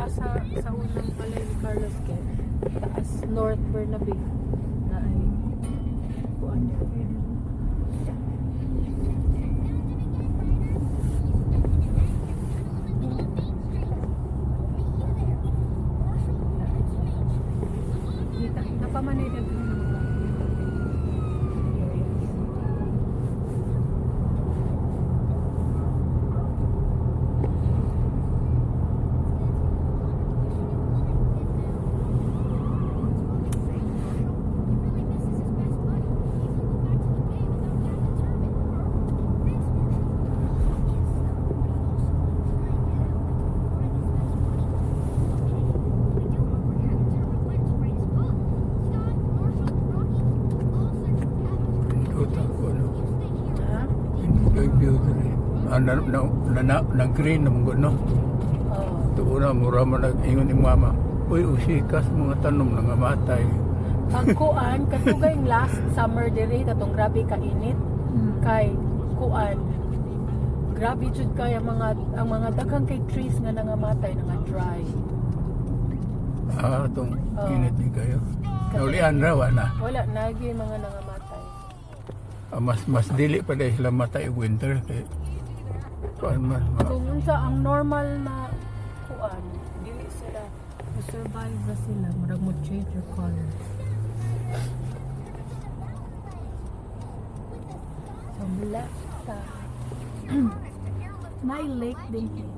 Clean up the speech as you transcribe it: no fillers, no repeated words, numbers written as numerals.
sa unang balay ni Carlos kay taas North Bernabe na ay kuan niya. Napamanay na doon ng mga nag-green naman ko, no? Ito una, mura man nag-ingon yung mama. Uy, usikas mga tanom na nga matay. ang kuan katugay yung last summer dire katong grabe kainit kay kuan grabe jud kay ang mga daghang kay trees nga nangamatay nga dry. Itong init din kayo. Naulian raw na. Wala nagi mga nangamatay. Mas dili pa dahil sila matay winter kay kuan man. Kung unsa ang normal na kuan dili sila survive na sila murag mo change your color. From left side may lake din here.